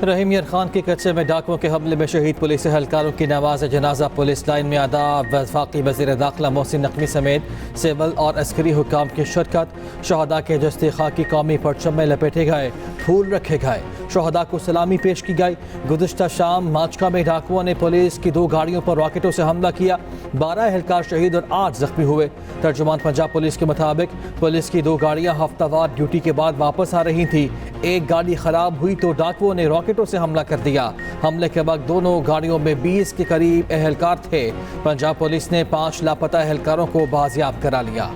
रहीम यार खान के कच्चे में डाकुओं के हमले में शहीद पुलिस एहलकारों की नमाज जनाजा पुलिस लाइन में अदा। वफाकी वज़ीर दाखिला मोहसिन नकवी समेत सिविल और अस्करी हुकाम की शिरकत। शहदा के जस्ते खाकी कौमी परचम में लपेटे गए, फूल रखे गए, शहदा को सलामी पेश की गई। गुज़िश्ता शाम माचका में डाकुओं ने पुलिस की 2 गाड़ियों पर रॉकेटों से हमला किया। 12 एहलकार शहीद और 8 जख्मी हुए। तर्जुमान पंजाब पुलिस के मुताबिक पुलिस की 2 गाड़ियाँ हफ्तावार ड्यूटी के बाद वापस आ रही थी। एक गाड़ी खराब हुई तो डाकुओं ने रॉकेटों से हमला कर दिया। हमले के वक्त दोनों गाड़ियों में 20 के करीब एहलकार थे। पंजाब पुलिस ने 5 लापता एहलकारों को बाजियाब करा लिया।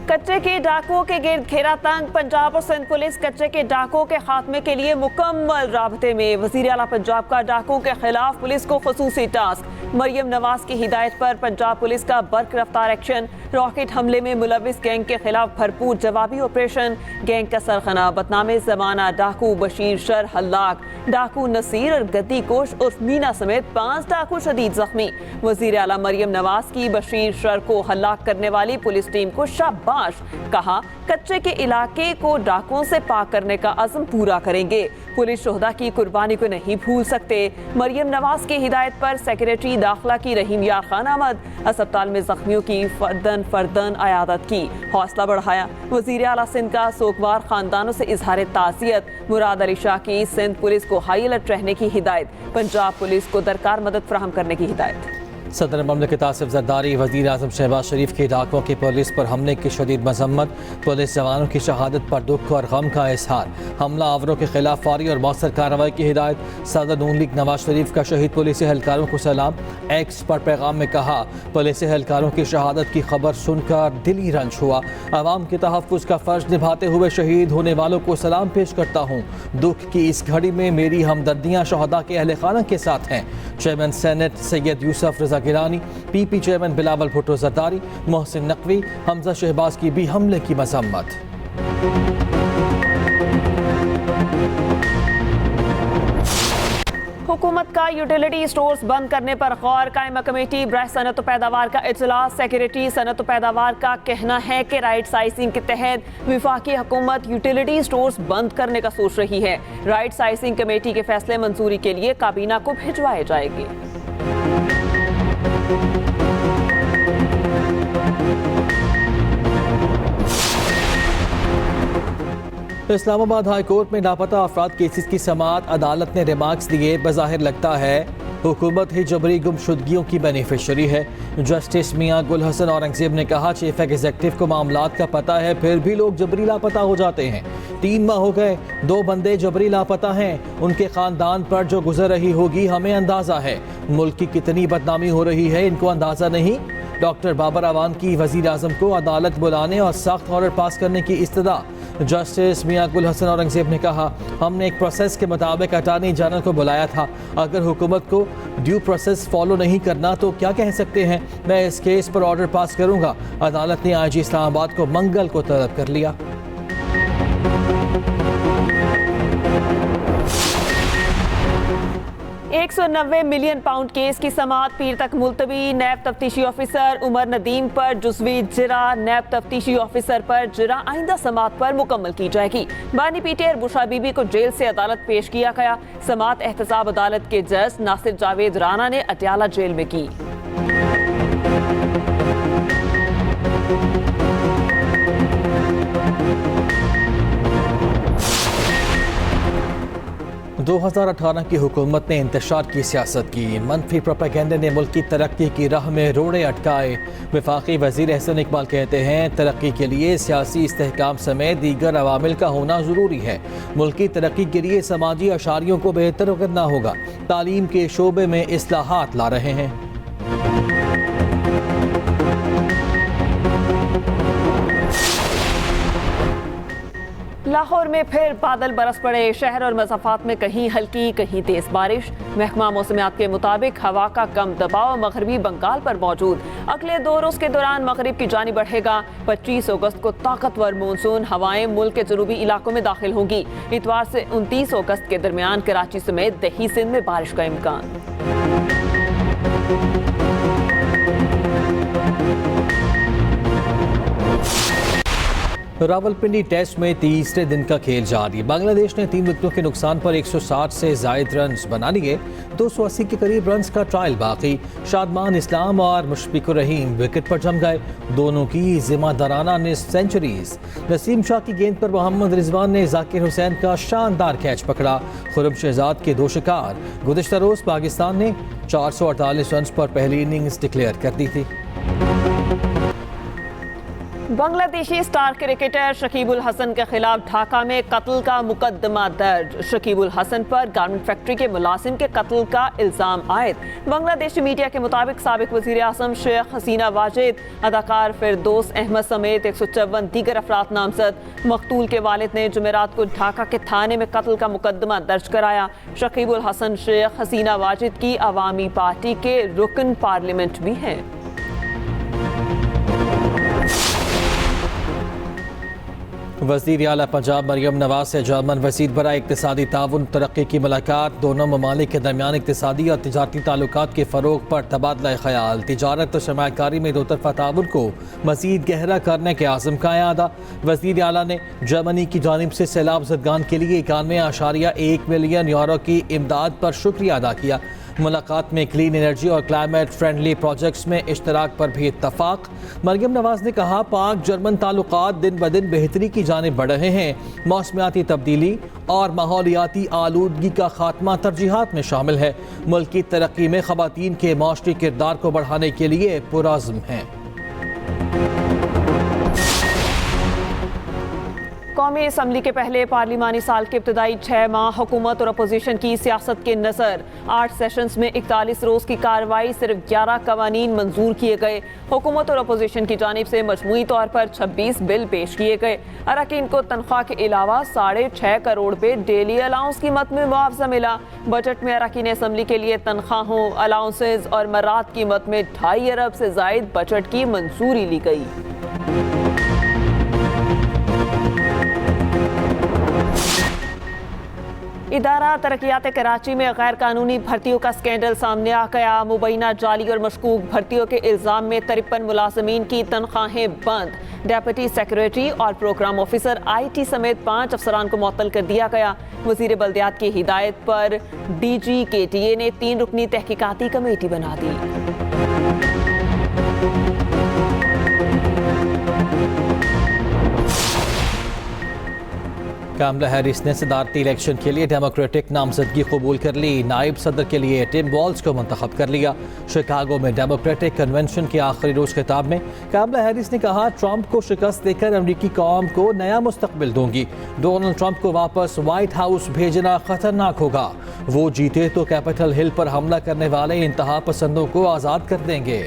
कच्चे के डाकुओं के गिर्द घेरा तंग। पंजाब और सिंध पुलिस कच्चे के डाकुओं के खात्मे के लिए मुकम्मल राबते में। वज़ीर आला पंजाब का डाकुओं के खिलाफ पुलिस को खुसूसी टास्क। मरियम नवाज की हिदायत पर पंजाब पुलिस का बर्क रफ्तार एक्शन। रॉकेट हमले में मुलविस गैंग के खिलाफ भरपूर जवाबी ऑपरेशन। गैंग का सरखना बदनामे ज़माना डाकू बशीर शर हल्लाक, डाकू नसीर और गद्दी कोश उर्फ मीना समेत 5 डाकू शदीद जख्मी। वज़ीर आला मरियम नवाज की बशीर शर को हल्लाक करने वाली पुलिस टीम को शाबाश। कहा कच्चे के इलाके को डाकुओं से पाक करने का अज़्म पूरा करेंगे। पुलिस शोहदा की कुर्बानी को नहीं भूल सकते। मरियम नवाज की हिदायत पर सेक्रेटरी दाखिला की रहीम यार खान अहमद अस्पताल में जख्मियों की फर्दन अयादत की, हौसला बढ़ाया। वज़ीर आला सिंध का सोगवार खानदानों से इजहार ताज़ियत। मुराद अली शाह की सिंध पुलिस को हाई अलर्ट रहने की हिदायत। पंजाब पुलिस को दरकार मदद फराहम करने की हिदायत। सदर ममलिकत आसिफ जरदारी वज़ीर आज़म शहबाज शरीफ के डाकुओं की पुलिस पर हमले की शदीद मजम्मत। पुलिस जवानों की शहादत पर दुख और गम का इजहार। हमला आवरों के खिलाफ फौरी और मौसर कार्रवाई की हिदायत। सदर नून लीग नवाज शरीफ का शहीद पुलिस एहलकारों को सलाम। एक्स पर पैगाम में कहा पुलिस एहलकारों की शहादत की खबर सुनकर दिली रंज हुआ। आवाम के तहफ़्फ़ुज़ का फ़र्ज निभाते हुए शहीद होने वालों को सलाम पेश करता हूँ। दुख की इस घड़ी में मेरी हमदर्दियाँ शहदा के अहले खाना के साथ हैं। चेयरमैन सेनेट सैयद यूसुफ रज़ा गिलानी, पीपी चेयरमैन बिलावल भुट्टो जरदारी, मोहसिन नकवी, हमजा शहबाज की भी हमले की मजम्मत। हुकूमत का यूटिलिटी स्टोर्स बंद करने पर गौर। कायमा कमेटी बराह सनत पैदावार का इजलास। सेक्रेटरी सनत पैदावार का कहना है कि राइट साइजिंग के तहत विफाकी हुकूमत यूटिलिटी स्टोर्स बंद करने का सोच रही है। राइट साइजिंग कमेटी के फैसले मंजूरी के लिए काबीना को भिजवाए जाएंगे। इस्लामाबाद हाई कोर्ट में लापता अफराद केसेस की समाअत अदालत ने रिमार्क्स दिए। बज़ाहिर लगता है हुकूमत ही जबरी गुमशुदगियों की बेनिफिशरी है। जस्टिस मियां गुल हसन औरंगजेब ने कहा चीफ एग्जीक्यूटिव को मामलात का पता है फिर भी लोग जबरी लापता हो जाते हैं। 3 माह हो गए, 2 बंदे जबरी लापता हैं। उनके खानदान पर जो गुजर रही होगी हमें अंदाजा है। मुल्क की कितनी बदनामी हो रही है इनको अंदाजा नहीं। डॉक्टर बाबर अवान की वज़ीर आज़म को अदालत बुलाने और सख्त ऑर्डर पास करने की इस्तदा। जस्टिस मियां गुल हसन औरंगजेब ने कहा हमने एक प्रोसेस के मुताबिक अटॉर्नी जनरल को बुलाया था। अगर हुकूमत को ड्यू प्रोसेस फॉलो नहीं करना तो क्या कह सकते हैं। मैं इस केस पर ऑर्डर पास करूंगा। अदालत ने IG इस्लामाबाद को मंगल को तलब कर लिया। £190 मिलियन केस की समाअत पीर तक मुलतवी। नैब तफ्तीशी ऑफिसर उमर नदीम पर जुज़वी जिरा, नैब तफ्तीशी ऑफिसर पर जिरा आइंदा समाअत पर मुकम्मल की जाएगी। बानी पीटे और बुशरा बीबी को जेल से अदालत पेश किया गया। समाअत एहतसाब अदालत के जज नासिर जावेद राना ने अटियाला जेल में की। दो 2018 की हुकूमत ने इंतशार की सियासत की। मनफी प्रोपेगेंडे ने मुल्क की तरक्की की राह में रोड़े अटकाए। वफाकी वज़ीर एहसन इकबाल कहते हैं तरक्की के लिए सियासी इस्तेहकाम समेत दीगर अवामिल का होना ज़रूरी है। मुल्क की तरक्की के लिए समाजी अशारियों को बेहतर करना होगा। तालीम के शोबे में इस्लाहात ला रहे हैं। लाहौर में फिर बादल बरस पड़े। शहर और मज़ाफ़ात में कहीं हल्की कहीं तेज बारिश। महकमा मौसमियात के मुताबिक हवा का कम दबाव मगरबी बंगाल पर मौजूद। अगले 2 रोज़ के दौरान मगरिब की जानिब बढ़ेगा। 25 अगस्त को ताकतवर मानसून हवाएं मुल्क के जनूबी इलाकों में दाखिल होंगी। इतवार से 29 अगस्त के दरमियान कराची समेत दही सिंध में बारिश का इम्कान। रावलपिंडी टेस्ट में तीसरे दिन का खेल जारी। बांग्लादेश ने 3 विकेटों के नुकसान पर 160 से जायद रन बना लिए। 280 के करीब रन का ट्रायल बाकी। शादमान इस्लाम और मुशफिकुर रहीम विकेट पर जम गए। दोनों की जिम्मेदाराना निस्फ सेंचुरीज। नसीम शाह की गेंद पर मोहम्मद रिजवान ने जाकिर हुसैन का शानदार कैच पकड़ा। खुरम शहजाद के 2 शिकार। गुज़िश्ता रोज पाकिस्तान ने 448 रन पर पहली इनिंग्स डिक्लेयर कर दी थी। बांग्लादेशी स्टार क्रिकेटर शकीबुल हसन के खिलाफ ढाका में कत्ल का मुकदमा दर्ज। शकीबुल हसन पर गारमेंट फैक्ट्री के मुलाजिम के कत्ल का इल्जाम आयद। बांग्लादेशी मीडिया के मुताबिक साबिक वजीर आजम शेख हसीना वाजिद, अदाकार फिरदौस अहमद समेत 154 दीगर अफराद नामजद। मकतूल के वालिद ने जुमेरात को ढाका के थाने में कत्ल का मुकदमा दर्ज कराया। शकीबुल हसन शेख हसीना वाजिद की अवामी पार्टी के रुकन पार्लियामेंट भी हैं। वज़ीर आला पंजाब मरियम नवाज से जर्मन वज़ीर बराए इक़्तिसादी ताउन तरक्की की मुलाकात। दोनों ममालिक के दरमियान इक़्तिसादी और तिजारती ताल्लुकात के फ़रोग़ पर तबादला ख़याल। तिजारत और सरमायाकारी में दोतरफ़ा ताउन को मज़ीद गहरा करने के आज़म का इआदा। वज़ीर आला ने जर्मनी की जानिब से सैलाब ज़दगान के लिए 91.1 मिलियन यूरो की इमदाद पर शुक्रिया अदा किया। मुलाकात में क्लीन एनर्जी और क्लाइमेट फ्रेंडली प्रोजेक्ट्स में इश्तराक पर भी इत्तफाक। मरियम नवाज ने कहा, पाक जर्मन ताल्लुकात दिन ब दिन बेहतरी की जानिब बढ़ रहे हैं। मौसमियाती तब्दीली और माहौलियाती आलूदगी का खात्मा तरजीहात में शामिल है। मुल्क की तरक्की में ख़वातीन के माशरी किरदार को बढ़ाने के लिए पुरअज़्म हैं। कौमी असम्बली के पहले पार्लिमानी साल के इब्तदाई 6 माह हुकूमत और अपोजिशन की सियासत के नज़र। 8 सेशंस में 41 रोज़ की कार्रवाई, सिर्फ 11 कवानीन मंजूर किए गए। हुकूमत और अपोजिशन की जानिब से मजमूई तौर पर 26 बिल पेश किए गए। अरकान को तनख्वाह के अलावा 6.5 करोड़ पे डेली अलाउंस की मद में मुआवजा मिला। बजट में अरकान असम्बली के लिए तनख्वाहों, अलाउंसेज और मराद की मद में 2.5 अरब से जायद बजट की मंजूरी ली गई। इदारा तरक्यात कराची में गैर कानूनी भर्तियों का स्कैंडल सामने आ गया। मुबैना जाली और मशकूक भर्तियों के इल्जाम में 53 मुलाजमीन की तनख्वाहें बंद। डेप्यूटी सेक्रेटरी और प्रोग्राम ऑफिसर IT समेत 5 अफसरान को मुअत्तल कर दिया गया। वजीर बल्दियात की हिदायत पर DG KTA ने 3 रुकनी तहकीकाती कमेटी बना दी। कमला हैरिस ने सदारती इलेक्शन के लिए डेमोक्रेटिक नामजदगी कबूल कर ली। नायब सदर के लिए टिम वॉल्स को मुंतखब कर लिया। शिकागो में डेमोक्रेटिक कन्वेंशन के आखिरी रोज खिताब में कमला हैरिस ने कहा, ट्रंप को शिकस्त देकर अमरीकी कौम को नया मुस्तकबिल दूंगी। डोनाल्ड ट्रंप को वापस व्हाइट हाउस भेजना खतरनाक होगा। वो जीते तो कैपिटल हिल पर हमला करने वाले इंतहा पसंदों को आज़ाद कर देंगे।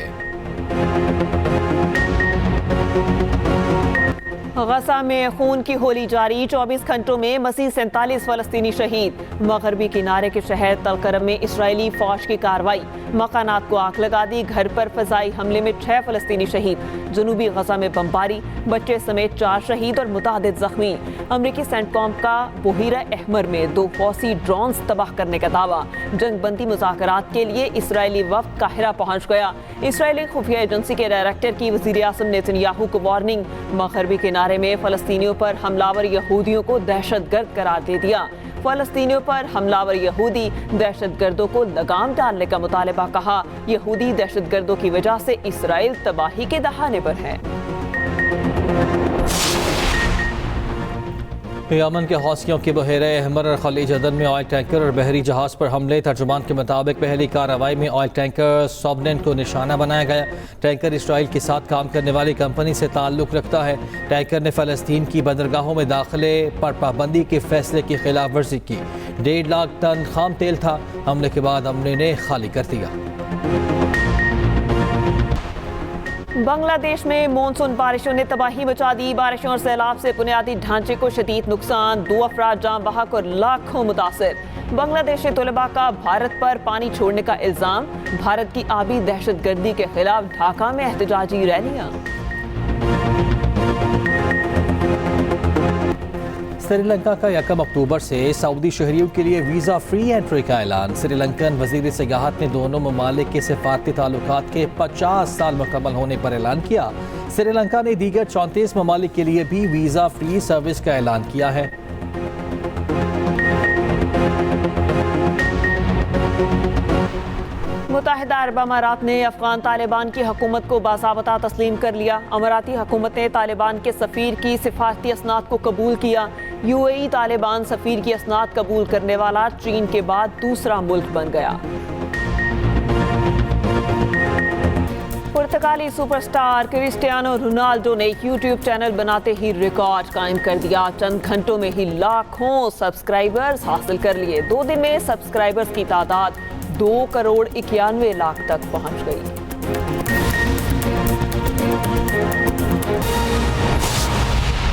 गजा में खून की होली जारी। 24 घंटों में मज़ीद 47 फ़लस्तीनी शहीद। मगरबी किनारे के शहर तलकरम में इसराइली फौज की कार्रवाई, मकानात को आग लगा दी। घर पर फ़ज़ाई हमले में 6 फ़लस्तीनी शहीद। जनूबी गजा में बमबारी, बच्चे समेत 4 शहीद और मुतादिद जख्मी। अमरीकी सेंटकॉम का बुहीरा अहमर में 2 फौजी ड्रोन्स तबाह करने का दावा। जंगबंदी मुज़ाकरात के लिए इसराइली वफ़द काहिरा पहुँच गया। इसराइली खुफिया एजेंसी के डायरेक्टर की वज़ीर आज़म नेतन्याहू को वार्निंग। मगरबी किनारे में फ़लस्तीनियों पर हमलावर यहूदियों को दहशतगर्द करार दे दिया। फ़लस्तीनियों पर हमलावर यहूदी दहशतगर्दों को लगाम डालने का मुतालबा। कहा, यहूदी दहशतगर्दों की वजह से इसराइल तबाही के दहाने पर है। यमन के हौसियों के बहेरे अहमर और खलीज अदन में ऑयल टैंकर और बहरी जहाज पर हमले। तर्जुमान के मुताबिक पहली कार्रवाई में ऑयल टैंकर सॉबनेन को निशाना बनाया गया। टैंकर इसराइल के साथ काम करने वाली कंपनी से ताल्लुक़ रखता है। टैंकर ने फ़लस्तीन की बंदरगाहों में दाखिले पर पाबंदी के फैसले की खिलाफ वर्जी की। 1.5 लाख टन खाम तेल था। हमले के बाद अमले ने खाली कर दिया। बांग्लादेश में मानसून बारिशों ने तबाही मचा दी। बारिशों और सैलाब से बुनियादी ढांचे को शदीद नुकसान। 2 अफराद जान बहक और लाखों मुतासिर। बांग्लादेशी तलबा का भारत पर पानी छोड़ने का इल्जाम। भारत की आबी दहशतगर्दी के खिलाफ ढाका में एहतजाजी रैलियां। श्रीलंका का 1 अक्टूबर से सऊदी शहरियों के लिए वीज़ा फ्री एंट्री का ऐलान। श्रीलंकन वज़ीर सियाहत ने दोनों ममालिक के सिफारती ताल्लुकात के 50 साल मुकम्मल होने पर ऐलान किया। श्रीलंका ने दीगर 34 ममालिक के लिए भी वीज़ा फ्री सर्विस का ऐलान किया है। मुत्तहिदा अरब अमारात ने अफगान तालिबान की हुकूमत को बाज़ाबता तस्लीम कर लिया। अमाराती हुकूमत ने तालिबान के सफ़ीर की सिफारती असनाद को कबूल किया। यूएई तालिबान सफ़ीर की असनाद कबूल करने वाला चीन के बाद दूसरा मुल्क बन गया। पुर्तगाली सुपरस्टार क्रिस्टियानो रोनाल्डो ने यूट्यूब चैनल बनाते ही रिकॉर्ड कायम कर दिया। चंद घंटों में ही लाखों सब्सक्राइबर्स हासिल कर लिए। 2 दिन में सब्सक्राइबर्स की तादाद 2 करोड़ 91 लाख तक पहुंच गई।